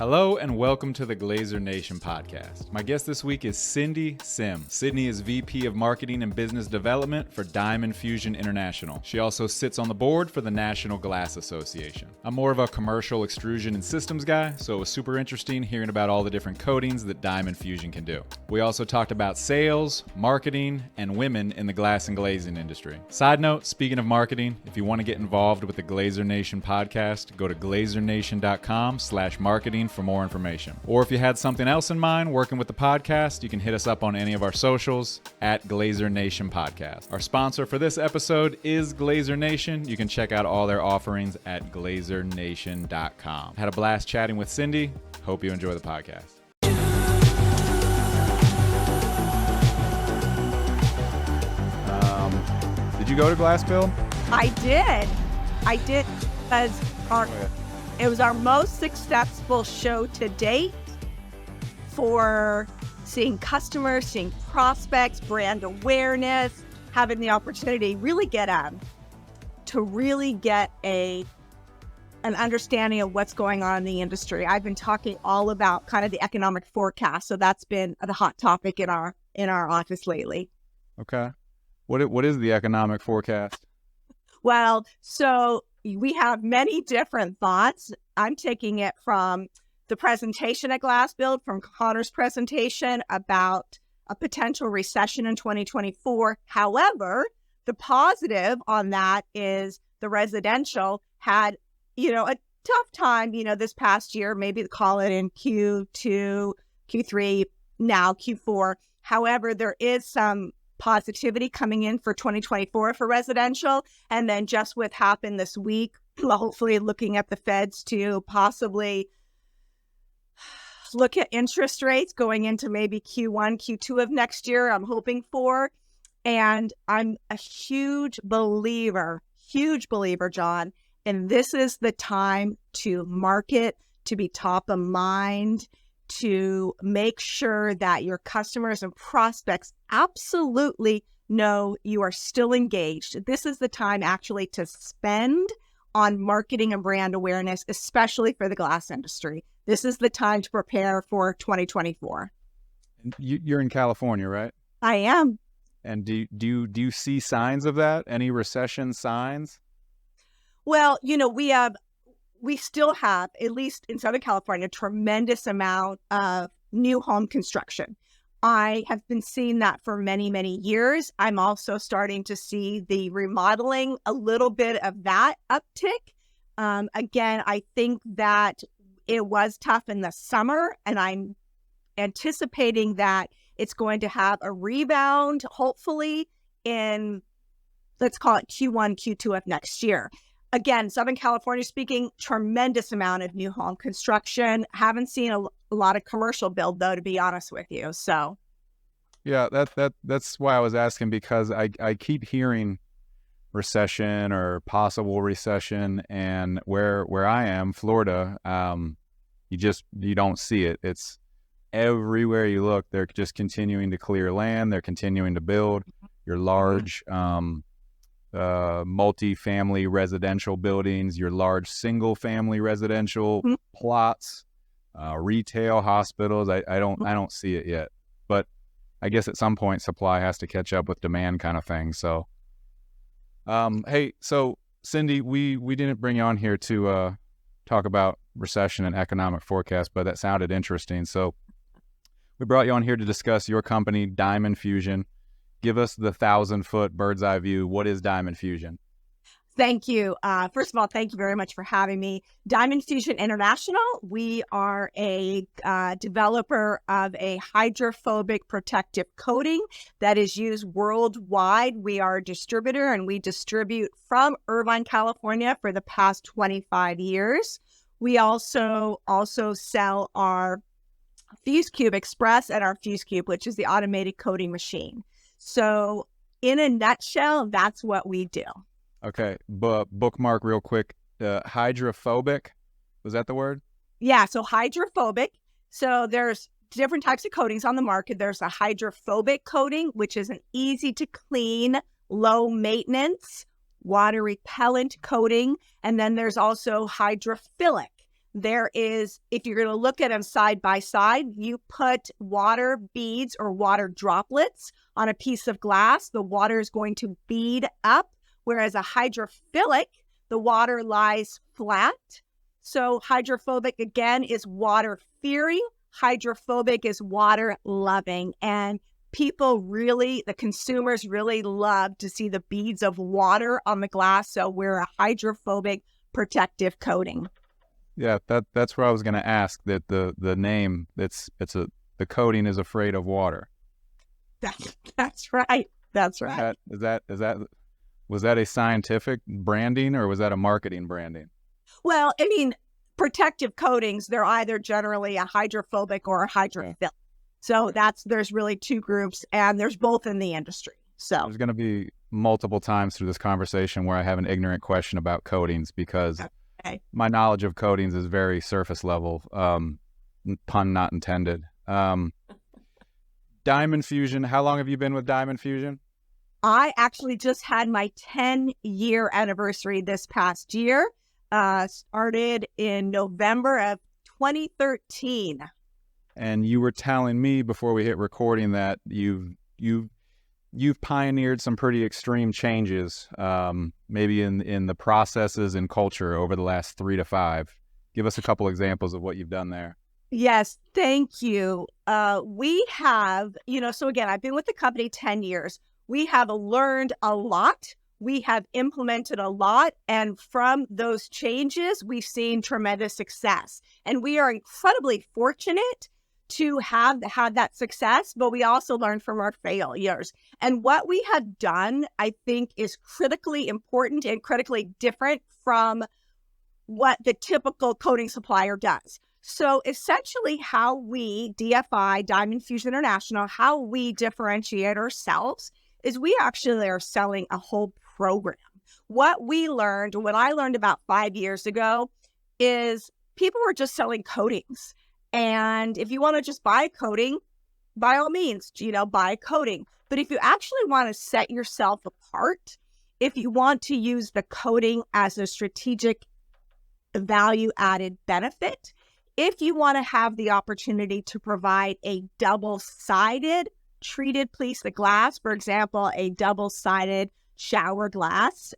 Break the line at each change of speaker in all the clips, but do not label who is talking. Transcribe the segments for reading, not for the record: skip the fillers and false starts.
Hello and welcome to the Glazier Nation podcast. My guest this week is Syndi Sim. Sydney is VP of Marketing and Business Development for Diamon Fusion International. She also sits on the board for the National Glass Association. I'm more of a commercial extrusion and systems guy, so it was super interesting hearing about all the different coatings that Diamon Fusion can do. We also talked about sales, marketing, and women in the glass and glazing industry. Side note, speaking of marketing, if you want to get involved with the Glazier Nation podcast, go to glaziernation.com/marketing for more information. Or if you had something else in mind working with the podcast, you can hit us up on any of our socials at Glazier Nation Podcast. Our sponsor for this episode is Glazier Nation. You can check out all their offerings at glaziernation.com. Had a blast chatting with Syndi. Hope you enjoy the podcast. Did you go to Glassville?
I did because it was our most successful show to date for seeing customers, seeing prospects, brand awareness, having the opportunity really get an understanding of what's going on in the industry. I've been talking all about kind of the economic forecast, so that's been the hot topic in our office lately.
Okay. What is the economic forecast?
Well, so we have many different thoughts. I'm taking it from the presentation at Glass Build, from Connor's presentation about a potential recession in 2024. However, the positive on that is the residential had, a tough time, this past year, maybe call it in Q2, Q3, now Q4. However, there is some positivity coming in for 2024 for residential. And then just what happened this week, hopefully looking at the Feds to possibly look at interest rates going into maybe Q1, Q2 of next year, I'm hoping for. And I'm a huge believer, John, and this is the time to market, to be top of mind, to make sure that your customers and prospects absolutely know you are still engaged. This is the time actually to spend on marketing and brand awareness, especially for the glass industry. This is the time to prepare for 2024.
You're in California, right?
I am.
And do you see signs of that? Any recession signs?
Well, we still have, at least in Southern California, a tremendous amount of new home construction. I have been seeing that for many, many years. I'm also starting to see the remodeling, a little bit of that uptick. Again, I think that it was tough in the summer, and I'm anticipating that it's going to have a rebound, hopefully in, let's call it Q1, Q2 of next year. Again, Southern California speaking, tremendous amount of new home construction. Haven't seen a lot of commercial build, though, to be honest with you. So,
yeah, that's why I was asking, because I keep hearing recession or possible recession, and where I am, Florida, you don't see it. It's everywhere you look. They're just continuing to clear land. They're continuing to build your large multi-family residential buildings, your large single-family residential plots, retail, hospitals. I don't see it yet, but I guess at some point supply has to catch up with demand, kind of thing. So, hey, so Syndi, we didn't bring you on here to talk about recession and economic forecast, but that sounded interesting. So we brought you on here to discuss your company, Diamon Fusion. Give us the 1,000-foot bird's eye view. What is Diamon Fusion?
Thank you. First of all, thank you very much for having me. Diamon Fusion International, we are a developer of a hydrophobic protective coating that is used worldwide. We are a distributor, and we distribute from Irvine, California for the past 25 years. We also sell our Fuse Cube Express and our Fuse Cube, which is the automated coating machine. So in a nutshell, that's what we do.
Okay, but bookmark real quick. Hydrophobic, was that the word?
Yeah, so hydrophobic. So there's different types of coatings on the market. There's a hydrophobic coating, which is an easy to clean, low maintenance, water repellent coating. And then there's also hydrophilic. There is, if you're going to look at them side by side, you put water beads or water droplets on a piece of glass. The water is going to bead up, whereas a hydrophilic, the water lies flat. So hydrophobic, again, is water-fearing. Hydrophobic is water-loving. And people really, the consumers really love to see the beads of water on the glass. So we're a hydrophobic protective coating.
Yeah, that's what I was going to ask. That the name, the coating is afraid of water.
That's right. That's right.
Was that a scientific branding or was that a marketing branding?
Well, I mean, protective coatings, they're either generally a hydrophobic or a hydrophilic. Yeah. So there's really two groups, and there's both in the industry. So
there's going to be multiple times through this conversation where I have an ignorant question about coatings because my knowledge of coatings is very surface level, pun not intended. Diamond Fusion, how long have you been with Diamond Fusion?
I actually just had my 10-year anniversary this past year. Started in November of 2013.
And you were telling me before we hit recording that you've pioneered some pretty extreme changes, maybe in the processes and culture over the last 3 to 5. Give us a couple examples of what you've done there.
Yes, thank you. We have, so again, I've been with the company 10 years. We have learned a lot. We have implemented a lot. And from those changes, we've seen tremendous success. And we are incredibly fortunate to have had that success, but we also learned from our failures. And what we have done, I think, is critically important and critically different from what the typical coating supplier does. So essentially how we, DFI, Diamond Fusion International, how we differentiate ourselves is we actually are selling a whole program. What I learned about 5 years ago is people were just selling coatings. And if you want to just buy a coating, by all means, buy a coating. But if you actually want to set yourself apart, if you want to use the coating as a strategic value-added benefit, if you want to have the opportunity to provide a double-sided treated piece of glass, for example, a double-sided shower glass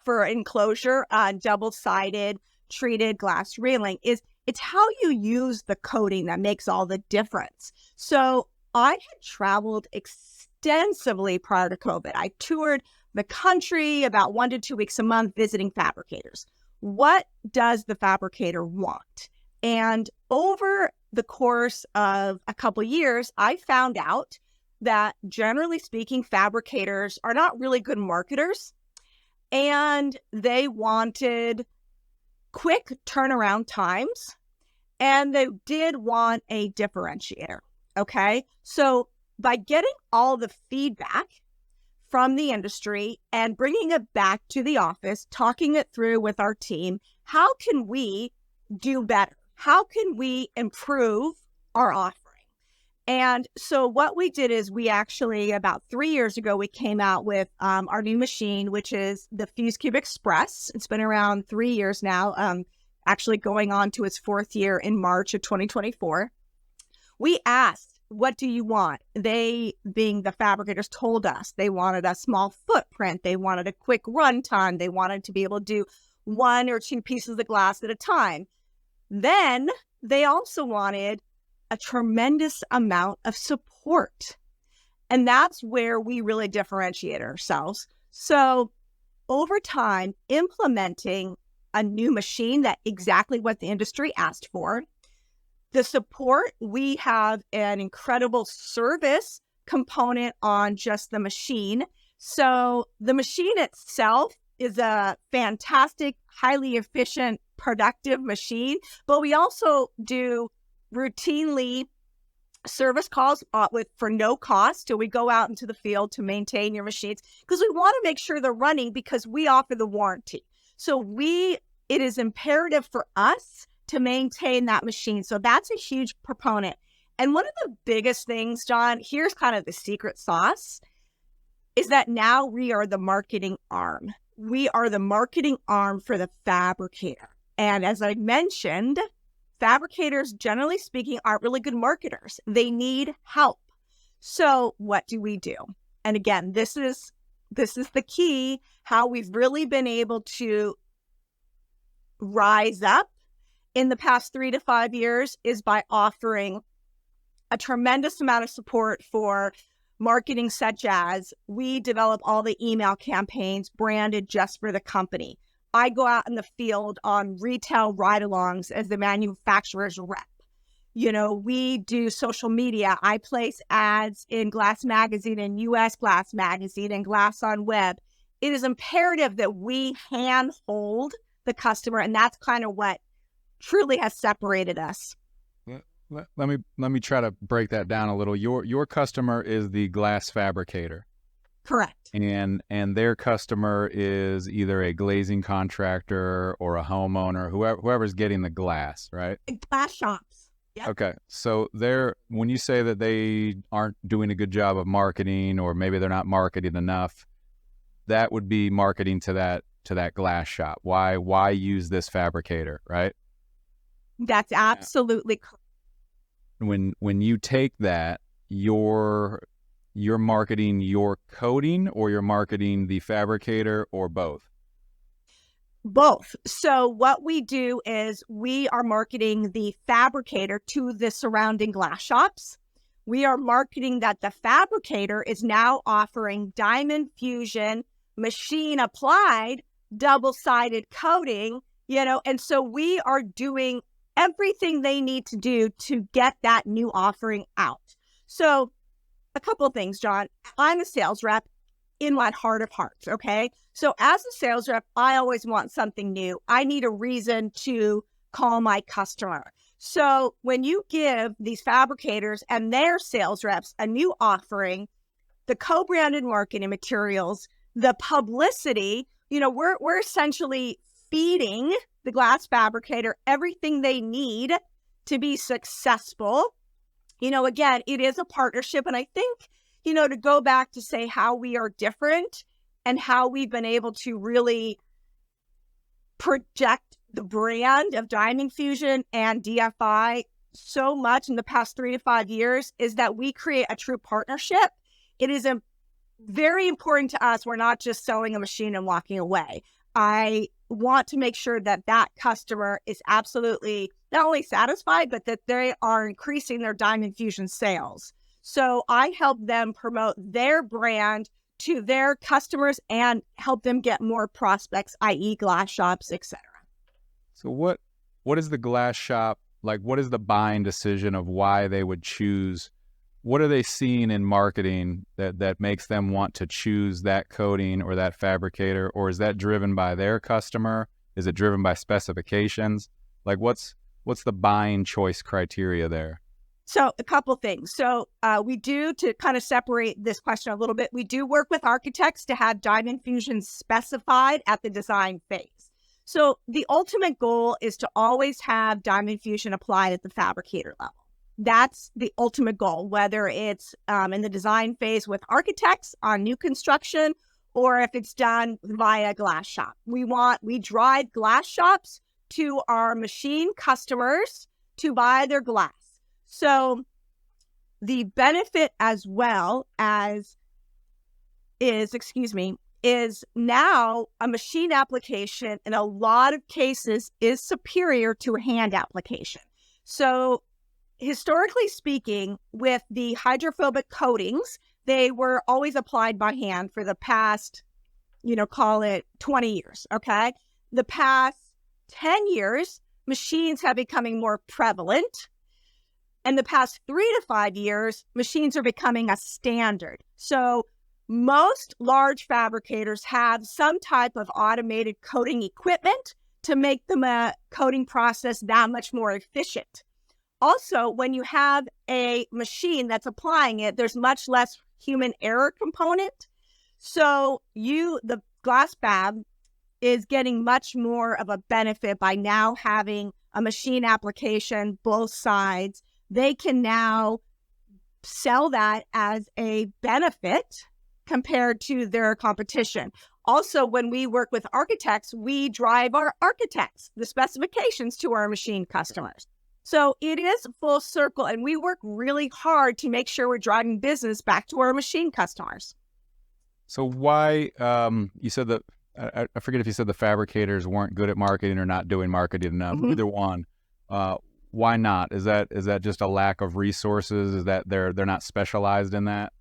for enclosure, double-sided treated glass railing, it's how you use the coating that makes all the difference. So I had traveled extensively prior to COVID. I toured the country about 1 to 2 weeks a month visiting fabricators. What does the fabricator want? And over the course of a couple of years, I found out that generally speaking, fabricators are not really good marketers, and they wanted quick turnaround times, and they did want a differentiator. Okay. So by getting all the feedback from the industry and bringing it back to the office, talking it through with our team, how can we do better? How can we improve our offering? And so what we did is we actually, about 3 years ago, we came out with our new machine, which is the FuseCube Express. It's been around 3 years now, actually going on to its 4th year in March of 2024. We asked, what do you want? They, being the fabricators, told us they wanted a small footprint. They wanted a quick run time. They wanted to be able to do 1 or 2 pieces of glass at a time. Then they also wanted a tremendous amount of support. And that's where we really differentiate ourselves. So over time, implementing a new machine, that exactly what the industry asked for. The support, we have an incredible service component on just the machine. So the machine itself is a fantastic, highly efficient, productive machine, but we also do routinely service calls for no cost till we go out into the field to maintain your machines, because we want to make sure they're running, because we offer the warranty. So it is imperative for us to maintain that machine. So that's a huge proponent. And one of the biggest things, John, here's kind of the secret sauce, is that now we are the marketing arm. We are the marketing arm for the fabricator. And as I mentioned, fabricators, generally speaking, aren't really good marketers. They need help. So what do we do? And again, this is the key, how we've really been able to rise up in the past 3 to 5 years is by offering a tremendous amount of support for marketing, such as we develop all the email campaigns branded just for the company. I go out in the field on retail ride-alongs as the manufacturer's rep. We do social media. I place ads in Glass Magazine and US Glass Magazine and Glass on Web. It is imperative that we handhold the customer, and that's kind of what truly has separated us.
Let me try to break that down a little. Your customer is the glass fabricator.
Correct.
And their customer is either a glazing contractor or a homeowner, whoever's getting the glass, right?
Glass shops. Yep.
Okay. So when you say that they aren't doing a good job of marketing, or maybe they're not marketing enough, that would be marketing to that glass shop. Why use this fabricator, right?
That's absolutely correct.
When you take that, you're marketing your coating, or you're marketing the fabricator, or both?
Both. So what we do is we are marketing the fabricator to the surrounding glass shops. We are marketing that the fabricator is now offering Diamond Fusion machine applied double-sided coating, and so we are doing everything they need to do to get that new offering out. So a couple of things, John. I'm a sales rep in my heart of hearts, okay? So as a sales rep, I always want something new. I need a reason to call my customer. So when you give these fabricators and their sales reps a new offering, the co-branded marketing materials, the publicity, we're essentially feeding the glass fabricator everything they need to be successful. Again, it is a partnership. And I think, to go back to say how we are different and how we've been able to really project the brand of Diamond Fusion and DFI so much in the past 3 to 5 years is that we create a true partnership. It is very important to us. We're not just selling a machine and walking away. I want to make sure that customer is absolutely not only satisfied, but that they are increasing their Diamond Fusion sales. So I help them promote their brand to their customers and help them get more prospects, i.e. glass shops, etc.
So what is the glass shop, like what is the buying decision of why they would choose? What are they seeing in marketing that makes them want to choose that coating or that fabricator? Or is that driven by their customer? Is it driven by specifications? Like what's the buying choice criteria there?
So a couple things. So we do, to kind of separate this question a little bit, we do work with architects to have Diamond Fusion specified at the design phase. So the ultimate goal is to always have Diamond Fusion applied at the fabricator level. That's the ultimate goal, whether it's in the design phase with architects on new construction, or if it's done via glass shop. We drive glass shops to our machine customers to buy their glass. So the benefit as well as is now a machine application in a lot of cases is superior to a hand application. So historically speaking, with the hydrophobic coatings, they were always applied by hand for the past, call it 20 years, okay? The past 10 years, machines have becoming more prevalent. And the past 3 to 5 years, machines are becoming a standard. So most large fabricators have some type of automated coating equipment to make the coating process that much more efficient. Also, when you have a machine that's applying it, there's much less human error component. So the glass fab is getting much more of a benefit by now having a machine application, both sides. They can now sell that as a benefit compared to their competition. Also, when we work with architects, we drive our architects, the specifications to our machine customers. So it is full circle, and we work really hard to make sure we're driving business back to our machine customers.
So why, you said that, I forget if you said the fabricators weren't good at marketing or not doing marketing enough, either one. Why not? Is that just a lack of resources? Is that they're not specialized in that?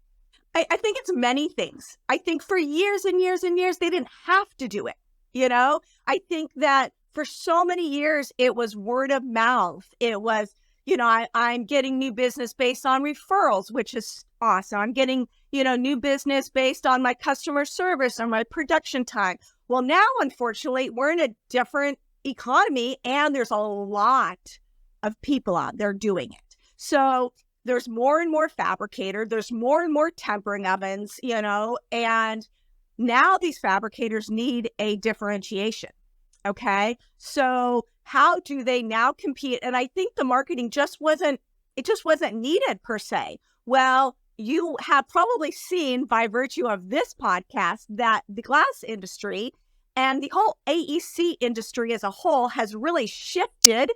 I think it's many things. I think for years and years and years, they didn't have to do it. You know, I think that for so many years, it was word of mouth. It was, I'm getting new business based on referrals, which is awesome. I'm getting, new business based on my customer service or my production time. Well, now, unfortunately, we're in a different economy, and there's a lot of people out there doing it. So there's more and more fabricators, there's more and more tempering ovens, and now these fabricators need a differentiation. Okay. So how do they now compete? And I think the marketing just wasn't needed per se. Well, you have probably seen by virtue of this podcast that the glass industry and the whole AEC industry as a whole has really shifted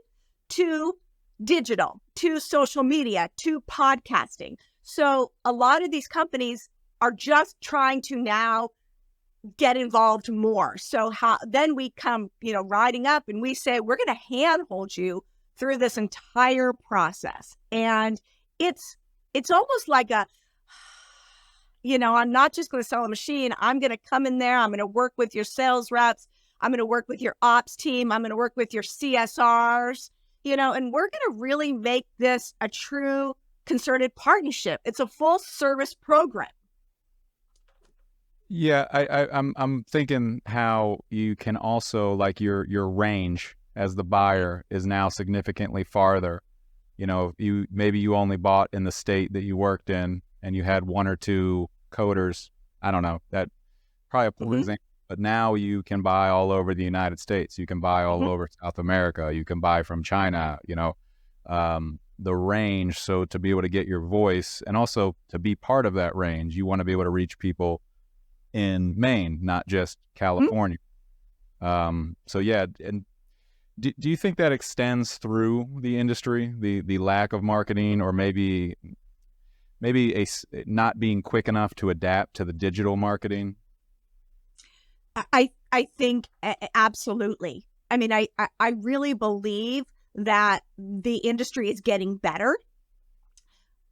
to digital, to social media, to podcasting. So a lot of these companies are just trying to now get involved more. So then we come, riding up and we say, we're going to handhold you through this entire process. And it's almost like I'm not just going to sell a machine. I'm going to come in there. I'm going to work with your sales reps. I'm going to work with your ops team. I'm going to work with your CSRs, and we're going to really make this a true concerted partnership. It's a full service program.
Yeah, I'm thinking how you can also, like, your range as the buyer is now significantly farther. Maybe you only bought in the state that you worked in, and you had one or two coders. I don't know, that probably a poor example, but now you can buy all over the United States. You can buy all over South America. You can buy from China. The range. So to be able to get your voice, and also to be part of that range, you want to be able to reach people in Maine, not just California. So yeah, and do you think that extends through the industry, the lack of marketing, or maybe not being quick enough to adapt to the digital marketing?
I think absolutely. I mean, I really believe that the industry is getting better.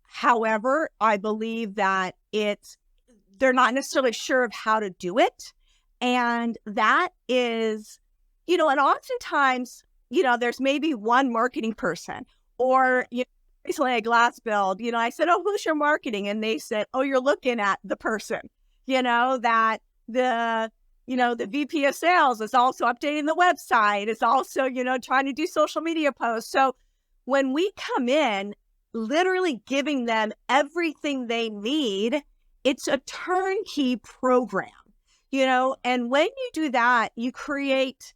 However, I believe that they're not necessarily sure of how to do it. And that is, and oftentimes, there's maybe one marketing person, or, recently at Glass Build, I said, oh, who's your marketing? And they said, oh, you're looking at the person, that the VP of sales is also updating the website, is also, trying to do social media posts. So when we come in, literally giving them everything they need, it's a turnkey program, and when you do that, you create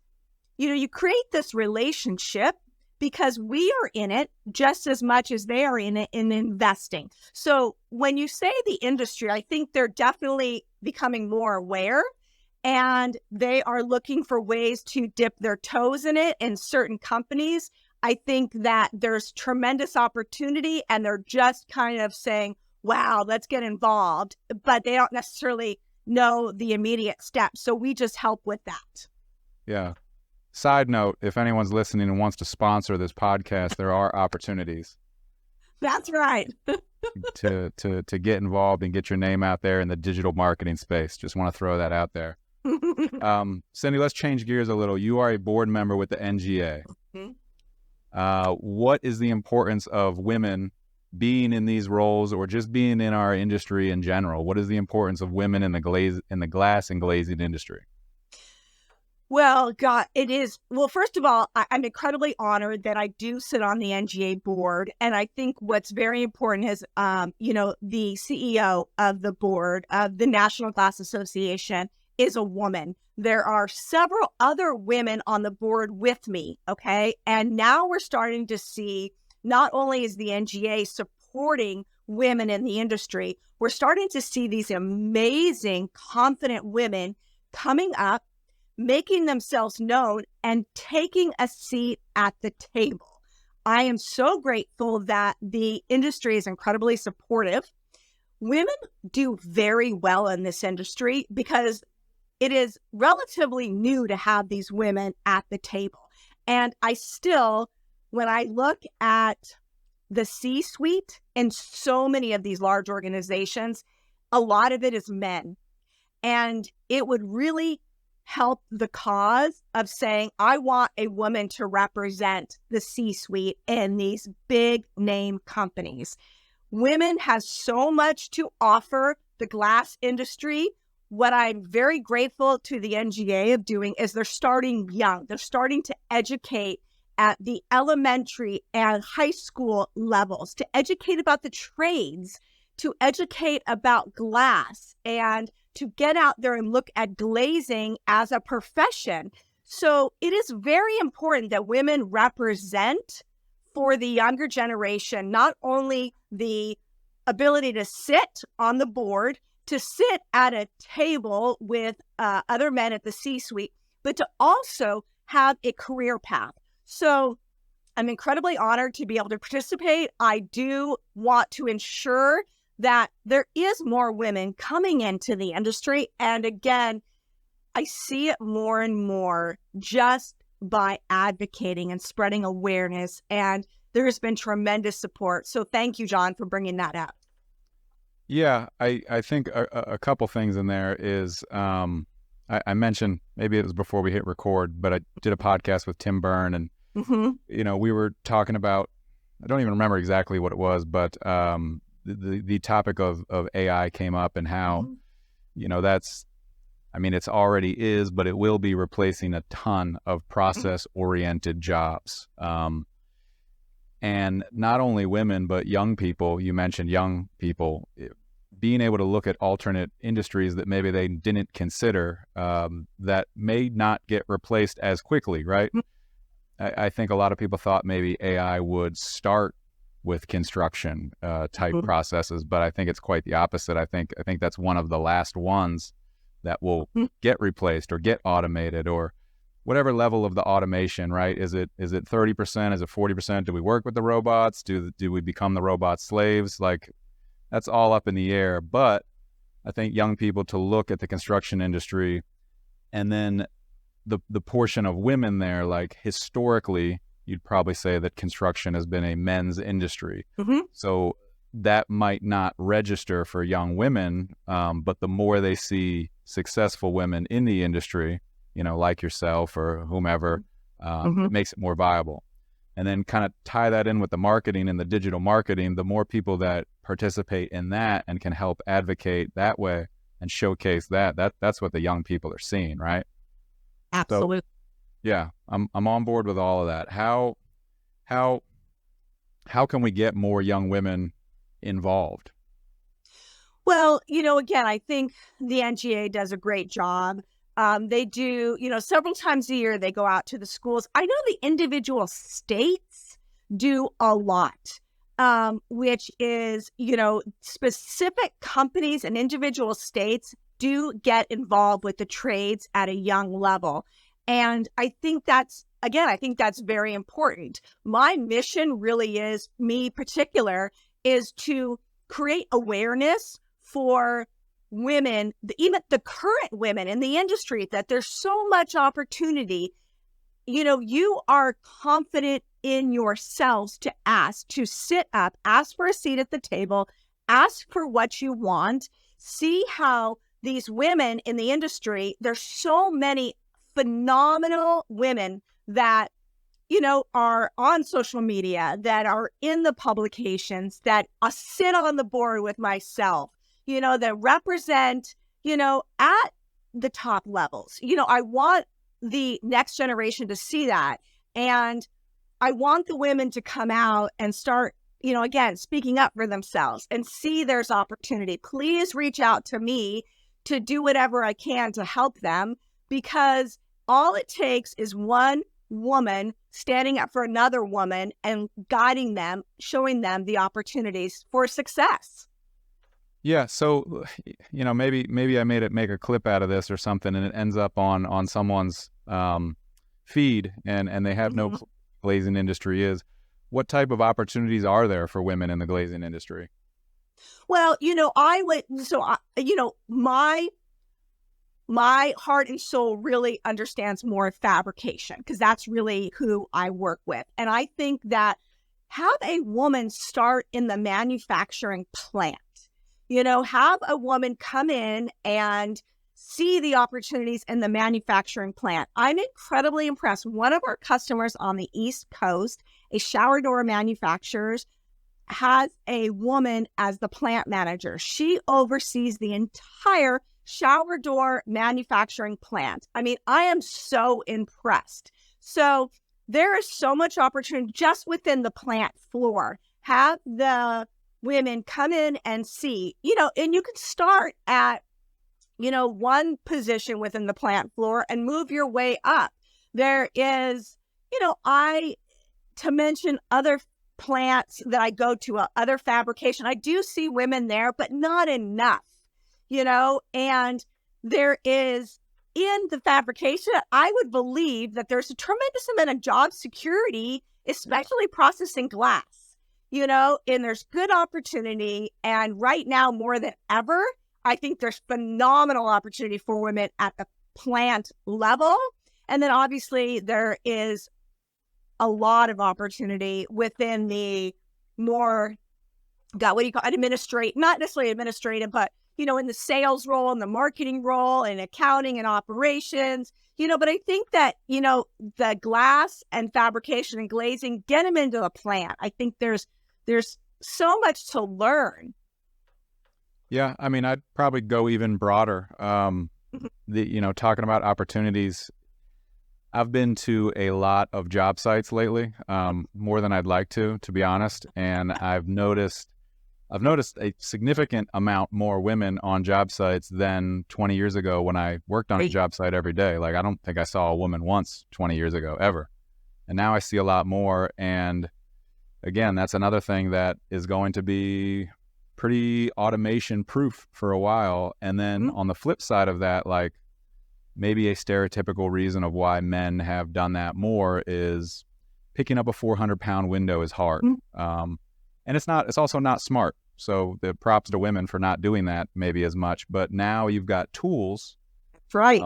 this relationship, because we are in it just as much as they are in it in investing. So when you say the industry, I think they're definitely becoming more aware, and they are looking for ways to dip their toes in it. In certain companies, I think that there's tremendous opportunity, and they're just kind of saying, wow, let's get involved, but they don't necessarily know the immediate steps. So we just help with that.
Yeah. Side note, if anyone's listening and wants to sponsor this podcast, there are opportunities.
That's right.
to get involved and get your name out there in the digital marketing space. Just want to throw that out there. Syndi, let's change gears a little. You are a board member with the NGA. What is the importance of women being in these roles, or just being in our industry in general? What is the importance of women in the glass and glazing industry?
Well, God, it is. Well, first of all, I'm incredibly honored that I do sit on the NGA board. And I think what's very important is, the CEO of the board of the National Glass Association is a woman. There are several other women on the board with me. Okay. And now we're starting to see, not only is the NGA supporting women in the industry, we're starting to see these amazing, confident women coming up, making themselves known, and taking a seat at the table. I am so grateful that the industry is incredibly supportive. Women do very well in this industry because it is relatively new to have these women at the table. And I still, when I look at the C-suite in so many of these large organizations, a lot of it is men. And it would really help the cause of saying, I want a woman to represent the C-suite in these big name companies. Women have so much to offer the glass industry. What I'm very grateful to the NGA of doing is they're starting young. They're starting to educate at the elementary and high school levels, to educate about the trades, to educate about glass, and to get out there and look at glazing as a profession. So it is very important that women represent for the younger generation, not only the ability to sit on the board, to sit at a table with other men at the C-suite, but to also have a career path. So I'm incredibly honored to be able to participate. I do want to ensure that there is more women coming into the industry. And again, I see it more and more just by advocating and spreading awareness. And there has been tremendous support. So thank you, John, for bringing that up.
Yeah, I think a couple things in there is, I mentioned, maybe it was before we hit record, but I did a podcast with Tim Byrne, and, we were talking about, I don't even remember exactly what it was, but the topic of AI came up, and how, that's, I mean, it's already is, but it will be replacing a ton of process-oriented jobs. And not only women, but young people. You mentioned young people being able to look at alternate industries that maybe they didn't consider, that may not get replaced as quickly, right? I think a lot of people thought maybe AI would start with construction type processes, but I think it's quite the opposite. I think that's one of the last ones that will get replaced or get automated, or whatever level of the automation, right? Is it 30%? Is it 40%? Do we work with the robots? Do we become the robot slaves? Like, that's all up in the air. But I think young people to look at the construction industry, and then the portion of women there, like historically, you'd probably say that construction has been a men's industry. So that might not register for young women, but the more they see successful women in the industry, like yourself or whomever, it makes it more viable. And then kind of tie that in with the marketing and the digital marketing. The more people that participate in that and can help advocate that way and showcase that's what the young people are seeing, right?
Absolutely.
So, yeah, I'm on board with all of that. How can we get more young women involved?
Well, again, I think the NGA does a great job. They do, several times a year, they go out to the schools. I know the individual states do a lot, which is, specific companies and individual states do get involved with the trades at a young level. And I think that's very important. My mission really is, me particular, is to create awareness for women, even the current women in the industry, that there's so much opportunity. You are confident in yourselves to ask, to sit up, ask for a seat at the table, ask for what you want, see how these women in the industry, there's so many phenomenal women that, are on social media, that are in the publications, that sit on the board with myself, that represent, at the top levels. I want the next generation to see that. And I want the women to come out and start, again, speaking up for themselves and see there's opportunity. Please reach out to me to do whatever I can to help them, because all it takes is one woman standing up for another woman and guiding them, showing them the opportunities for success.
Yeah, so maybe I made it make a clip out of this or something, and it ends up on someone's feed, and they have no
Mhm.
clue what the glazing industry is. What type of opportunities are there for women in the glazing industry?
Well, my heart and soul really understands more of fabrication because that's really who I work with. And I think that have a woman start in the manufacturing plant, have a woman come in and see the opportunities in the manufacturing plant. I'm incredibly impressed. One of our customers on the East Coast, a shower door manufacturer, has a woman as the plant manager. She oversees the entire shower door manufacturing plant. I mean, I am so impressed. So there is so much opportunity just within the plant floor. Have the women come in and see, and you can start at, one position within the plant floor and move your way up. There is, to mention other plants that I go to, other fabrication, I do see women there, but not enough, and there is in the fabrication, I would believe that there's a tremendous amount of job security, especially processing glass, and there's good opportunity. And right now, more than ever, I think there's phenomenal opportunity for women at the plant level. And then obviously there is a lot of opportunity within the more, what do you call it, not necessarily administrative, but, in the sales role and the marketing role and accounting and operations, but I think that, the glass and fabrication and glazing, get them into a plant. I think there's so much to learn.
Yeah, I mean, I'd probably go even broader. Talking about opportunities, I've been to a lot of job sites lately, more than I'd like to be honest. And I've noticed a significant amount more women on job sites than 20 years ago when I worked on a job site every day. Like, I don't think I saw a woman once 20 years ago, ever. And now I see a lot more. And again, that's another thing that is going to be pretty automation proof for a while. And then on the flip side of that, like, maybe a stereotypical reason of why men have done that more is picking up a 400-pound window is hard. And it's also not smart. So the props to women for not doing that maybe as much, but now you've got tools.
That's right.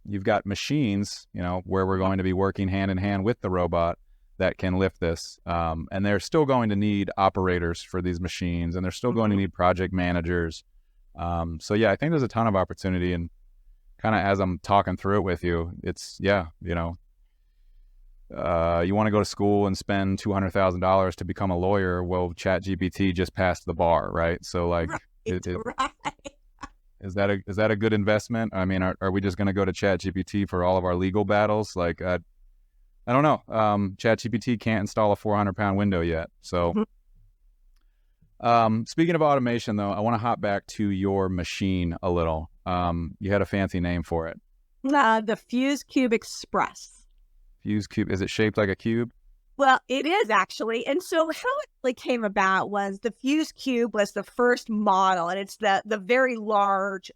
You've got machines, where we're going to be working hand in hand with the robot that can lift this. And they're still going to need operators for these machines, and they're still going to need project managers. So yeah, I think there's a ton of opportunity. And kind of as I'm talking through it with you, it's, you want to go to school and spend $200,000 to become a lawyer. Well, ChatGPT just passed the bar, right? So like,
Right.
Is that a good investment? I mean, are we just going to go to ChatGPT for all of our legal battles? Like, I don't know. ChatGPT can't install a 400-pound window yet. So, speaking of automation, though, I want to hop back to your machine a little. You had a fancy name for it.
The Fuse Cube Express.
Fuse Cube. Is it shaped like a cube?
Well, it is actually. And so how it really came about was the Fuse Cube was the first model, and it's the very large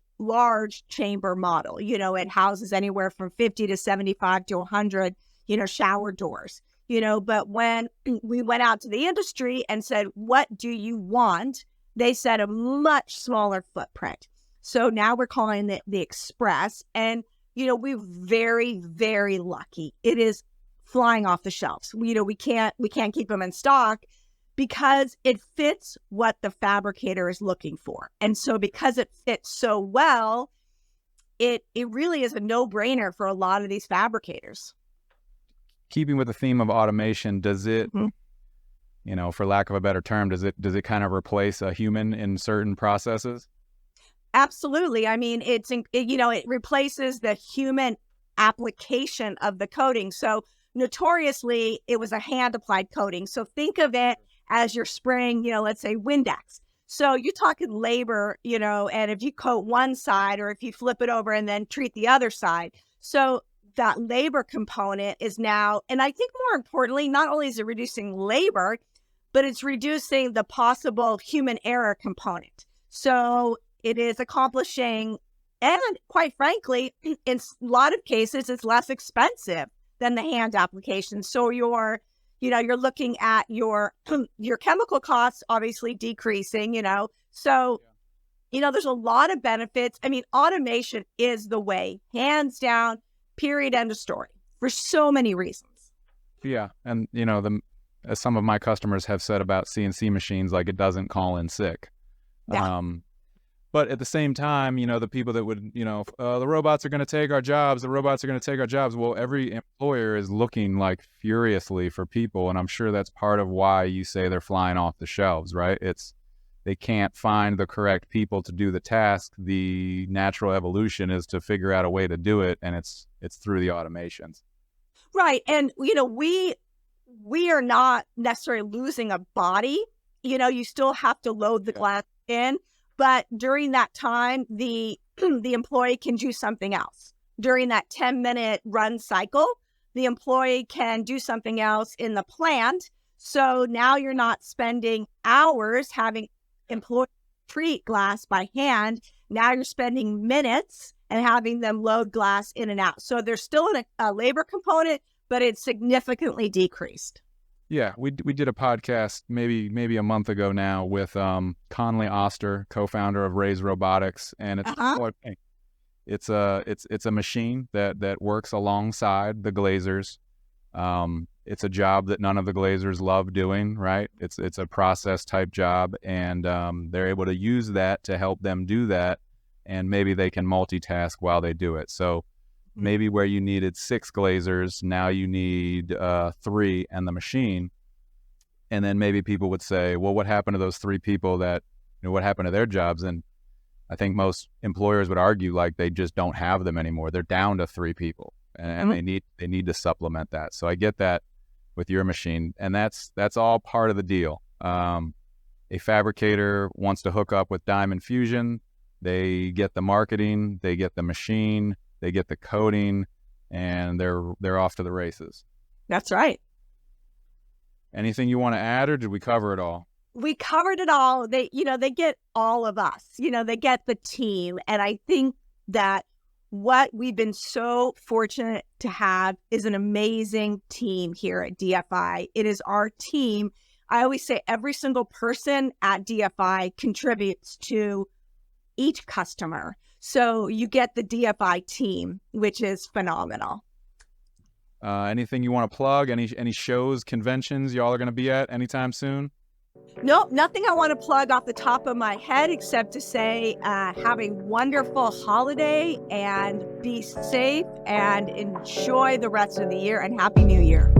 chamber model. It houses anywhere from 50 to 75 to 100, shower doors. But when we went out to the industry and said, what do you want? They said a much smaller footprint. So now we're calling it the Express. And, we're very, very lucky. It is flying off the shelves. We can't keep them in stock because it fits what the fabricator is looking for. And so because it fits so well, it really is a no-brainer for a lot of these fabricators.
Keeping with the theme of automation, does it, for lack of a better term, does it kind of replace a human in certain processes?
Absolutely. I mean, it replaces the human application of the coating. So notoriously, it was a hand-applied coating. So think of it as you're spraying, let's say Windex. So you're talking labor, and if you coat one side or if you flip it over and then treat the other side. So that labor component is now, and I think more importantly, not only is it reducing labor, but it's reducing the possible human error component. So it is accomplishing, and quite frankly, in a lot of cases, it's less expensive than the hand application. So you're looking at your chemical costs obviously decreasing, So, there's a lot of benefits. I mean, automation is the way, hands down, period, end of story, for so many reasons.
Yeah. And, as some of my customers have said about CNC machines, like it doesn't call in sick.
Yeah.
But at the same time, the people that would, the robots are going to take our jobs. The robots are going to take our jobs. Well, every employer is looking like furiously for people. And I'm sure that's part of why you say they're flying off the shelves, right? They can't find the correct people to do the task. The natural evolution is to figure out a way to do it. And it's through the automations.
Right. And, we are not necessarily losing a body. You still have to load the glass in. But during that time, the employee can do something else. During that 10-minute run cycle, the employee can do something else in the plant. So now you're not spending hours having employees treat glass by hand. Now you're spending minutes and having them load glass in and out. So there's still a labor component, but it's significantly decreased.
Yeah, we did a podcast maybe a month ago now with Conley Oster, co-founder of Raise Robotics, and it's a machine that works alongside the glazers. It's a job that none of the glazers love doing, right? It's a process type job, and they're able to use that to help them do that, and maybe they can multitask while they do it. So maybe where you needed 6 glazers, now you need 3 and the machine. And then maybe people would say, well, what happened to those 3 people what happened to their jobs? And I think most employers would argue like they just don't have them anymore. They're down to 3 people, and they need to supplement that. So I get that with your machine, and that's all part of the deal. A fabricator wants to hook up with Diamon Fusion. They get the marketing, they get the machine, they get the coding, and they're off to the races.
That's right.
Anything you want to add, or did we cover it all?
We covered it all. They get all of us, they get the team. And I think that what we've been so fortunate to have is an amazing team here at DFI. It is our team. I always say every single person at DFI contributes to each customer. So you get the DFI team, which is phenomenal.
Anything you want to plug? Any shows, conventions y'all are going to be at anytime soon?
Nope, nothing I want to plug off the top of my head except to say have a wonderful holiday and be safe and enjoy the rest of the year, and Happy New Year.